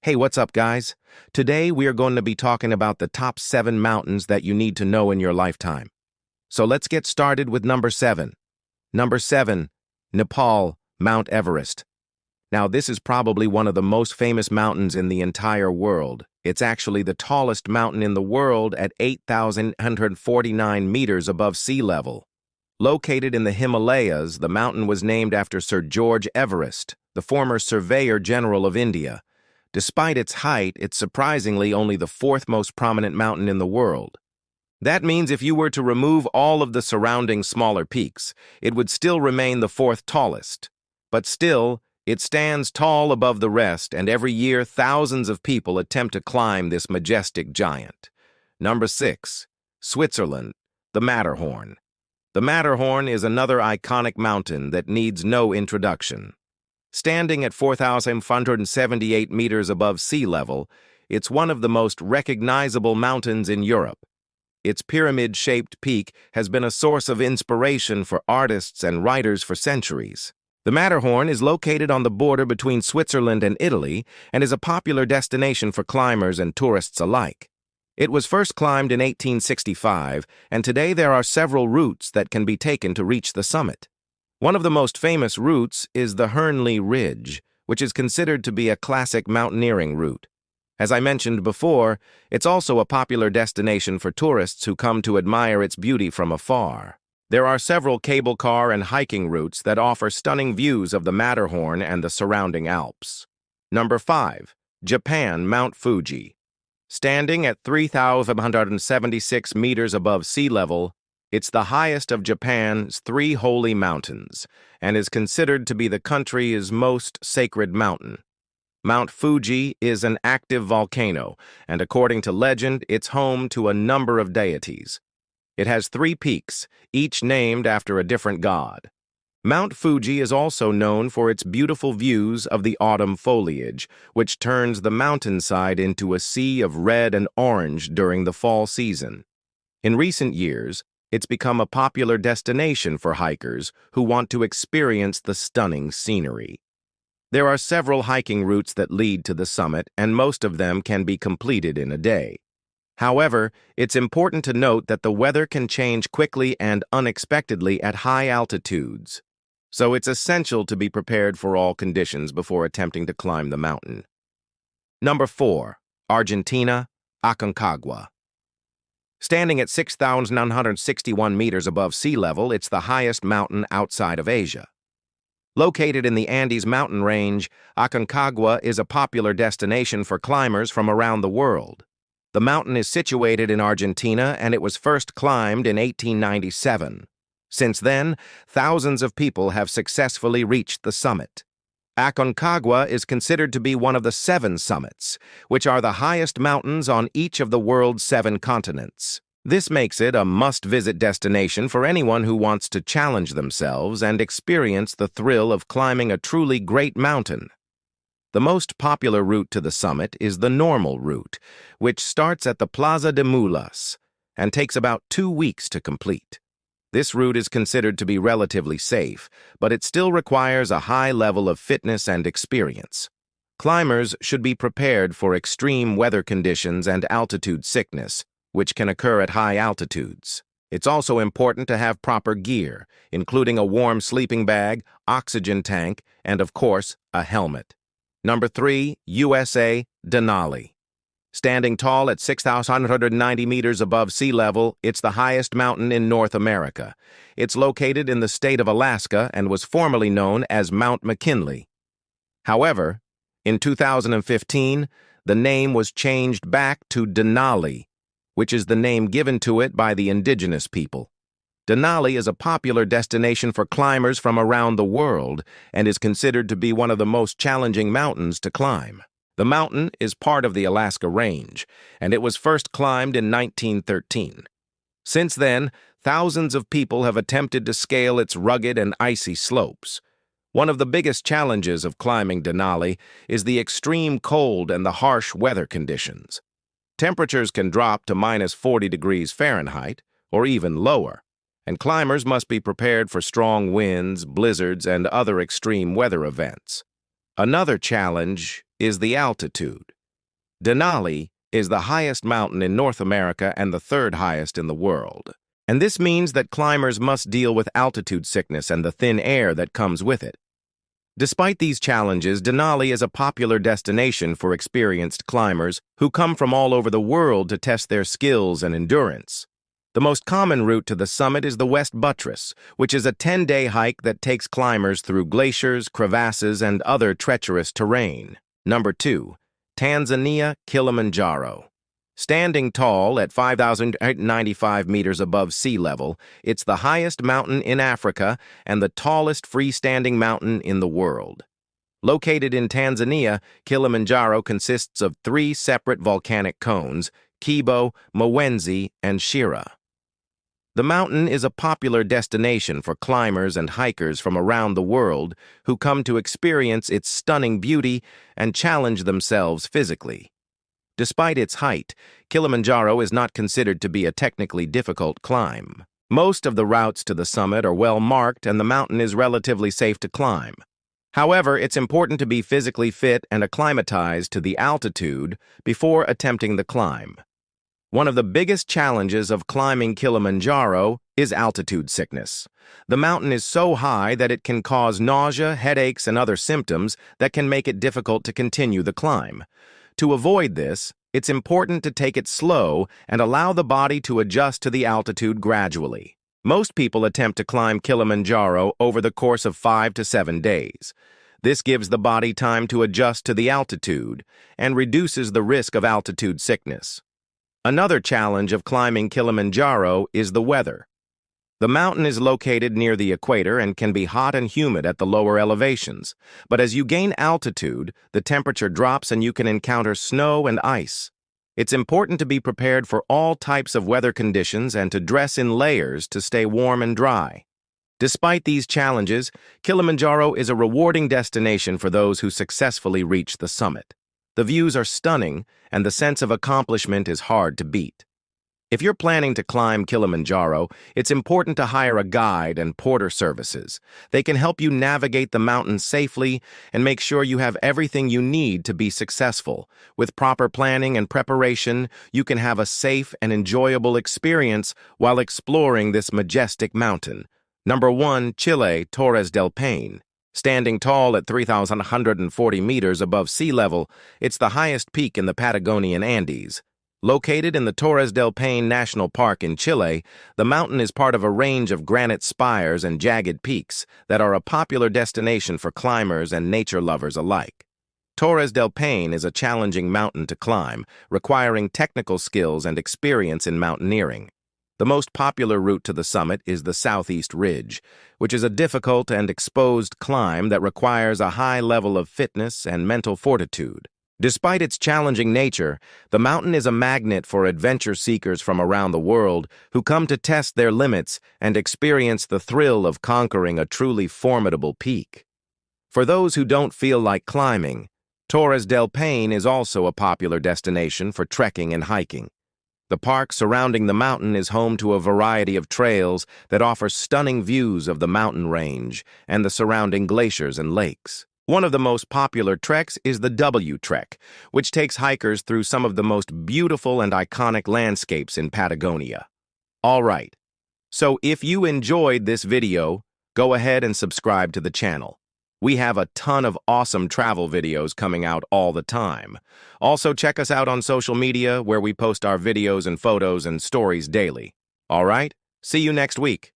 Hey, what's up, guys? Today we are going to be talking about the top 7 mountains that you need to know in your lifetime. So let's get started with number 7. Number 7, Nepal, Mount Everest. Now, this is probably one of the most famous mountains in the entire world. It's actually the tallest mountain in the world at 8,149 meters above sea level. Located in the Himalayas, the mountain was named after Sir George Everest, the former Surveyor General of India. Despite its height, it's surprisingly only the 4th most prominent mountain in the world. That means if you were to remove all of the surrounding smaller peaks, it would still remain the 4th tallest. But still, it stands tall above the rest, and every year thousands of people attempt to climb this majestic giant. Number 6, Switzerland, the Matterhorn. The Matterhorn is another iconic mountain that needs no introduction. Standing at 4,578 meters above sea level, it's one of the most recognizable mountains in Europe. Its pyramid-shaped peak has been a source of inspiration for artists and writers for centuries. The Matterhorn is located on the border between Switzerland and Italy and is a popular destination for climbers and tourists alike. It was first climbed in 1865, and today there are several routes that can be taken to reach the summit. One of the most famous routes is the Hernley Ridge, which is considered to be a classic mountaineering route. As I mentioned before, it's also a popular destination for tourists who come to admire its beauty from afar. There are several cable car and hiking routes that offer stunning views of the Matterhorn and the surrounding Alps. Number 5, Japan, Mount Fuji. Standing at 3,176 meters above sea level, it's the highest of Japan's 3 holy mountains and is considered to be the country's most sacred mountain. Mount Fuji is an active volcano, and according to legend, it's home to a number of deities. It has 3 peaks, each named after a different god. Mount Fuji is also known for its beautiful views of the autumn foliage, which turns the mountainside into a sea of red and orange during the fall season. In recent years, it's become a popular destination for hikers who want to experience the stunning scenery. There are several hiking routes that lead to the summit, and most of them can be completed in a day. However, it's important to note that the weather can change quickly and unexpectedly at high altitudes, so it's essential to be prepared for all conditions before attempting to climb the mountain. Number 4, Argentina, Aconcagua. Standing at 6,961 meters above sea level, it's the highest mountain outside of Asia. Located in the Andes mountain range, Aconcagua is a popular destination for climbers from around the world. The mountain is situated in Argentina, and it was first climbed in 1897. Since then, thousands of people have successfully reached the summit. Aconcagua is considered to be one of the 7 summits, which are the highest mountains on each of the world's 7 continents. This makes it a must-visit destination for anyone who wants to challenge themselves and experience the thrill of climbing a truly great mountain. The most popular route to the summit is the normal route, which starts at the Plaza de Mulas and takes about 2 weeks to complete. This route is considered to be relatively safe, but it still requires a high level of fitness and experience. Climbers should be prepared for extreme weather conditions and altitude sickness, which can occur at high altitudes. It's also important to have proper gear, including a warm sleeping bag, oxygen tank, and, of course, a helmet. Number 3, USA, Denali. Standing tall at 6,190 meters above sea level, it's the highest mountain in North America. It's located in the state of Alaska and was formerly known as Mount McKinley. However, in 2015, the name was changed back to Denali, which is the name given to it by the indigenous people. Denali is a popular destination for climbers from around the world and is considered to be one of the most challenging mountains to climb. The mountain is part of the Alaska Range, and it was first climbed in 1913. Since then, thousands of people have attempted to scale its rugged and icy slopes. One of the biggest challenges of climbing Denali is the extreme cold and the harsh weather conditions. Temperatures can drop to minus 40 degrees Fahrenheit, or even lower, and climbers must be prepared for strong winds, blizzards, and other extreme weather events. Another challenge is the altitude. Denali is the highest mountain in North America and the third highest in the world. And this means that climbers must deal with altitude sickness and the thin air that comes with it. Despite these challenges, Denali is a popular destination for experienced climbers who come from all over the world to test their skills and endurance. The most common route to the summit is the West Buttress, which is a 10-day hike that takes climbers through glaciers, crevasses, and other treacherous terrain. Number 2. Tanzania, Kilimanjaro. Standing tall at 5,095 meters above sea level, it's the highest mountain in Africa and the tallest freestanding mountain in the world. Located in Tanzania, Kilimanjaro consists of 3 separate volcanic cones, Kibo, Mwenzi, and Shira. The mountain is a popular destination for climbers and hikers from around the world who come to experience its stunning beauty and challenge themselves physically. Despite its height, Kilimanjaro is not considered to be a technically difficult climb. Most of the routes to the summit are well marked and the mountain is relatively safe to climb. However, it's important to be physically fit and acclimatized to the altitude before attempting the climb. One of the biggest challenges of climbing Kilimanjaro is altitude sickness. The mountain is so high that it can cause nausea, headaches, and other symptoms that can make it difficult to continue the climb. To avoid this, it's important to take it slow and allow the body to adjust to the altitude gradually. Most people attempt to climb Kilimanjaro over the course of 5 to 7 days. This gives the body time to adjust to the altitude and reduces the risk of altitude sickness. Another challenge of climbing Kilimanjaro is the weather. The mountain is located near the equator and can be hot and humid at the lower elevations, but as you gain altitude, the temperature drops and you can encounter snow and ice. It's important to be prepared for all types of weather conditions and to dress in layers to stay warm and dry. Despite these challenges, Kilimanjaro is a rewarding destination for those who successfully reach the summit. The views are stunning, and the sense of accomplishment is hard to beat. If you're planning to climb Kilimanjaro, it's important to hire a guide and porter services. They can help you navigate the mountain safely and make sure you have everything you need to be successful. With proper planning and preparation, you can have a safe and enjoyable experience while exploring this majestic mountain. Number 1, Chile, Torres del Paine. Standing tall at 3,140 meters above sea level, it's the highest peak in the Patagonian Andes. Located in the Torres del Paine National Park in Chile, the mountain is part of a range of granite spires and jagged peaks that are a popular destination for climbers and nature lovers alike. Torres del Paine is a challenging mountain to climb, requiring technical skills and experience in mountaineering. The most popular route to the summit is the Southeast Ridge, which is a difficult and exposed climb that requires a high level of fitness and mental fortitude. Despite its challenging nature, the mountain is a magnet for adventure seekers from around the world who come to test their limits and experience the thrill of conquering a truly formidable peak. For those who don't feel like climbing, Torres del Paine is also a popular destination for trekking and hiking. The park surrounding the mountain is home to a variety of trails that offer stunning views of the mountain range and the surrounding glaciers and lakes. One of the most popular treks is the W Trek, which takes hikers through some of the most beautiful and iconic landscapes in Patagonia. All right, so if you enjoyed this video, go ahead and subscribe to the channel. We have a ton of awesome travel videos coming out all the time. Also, check us out on social media where we post our videos and photos and stories daily. All right, see you next week.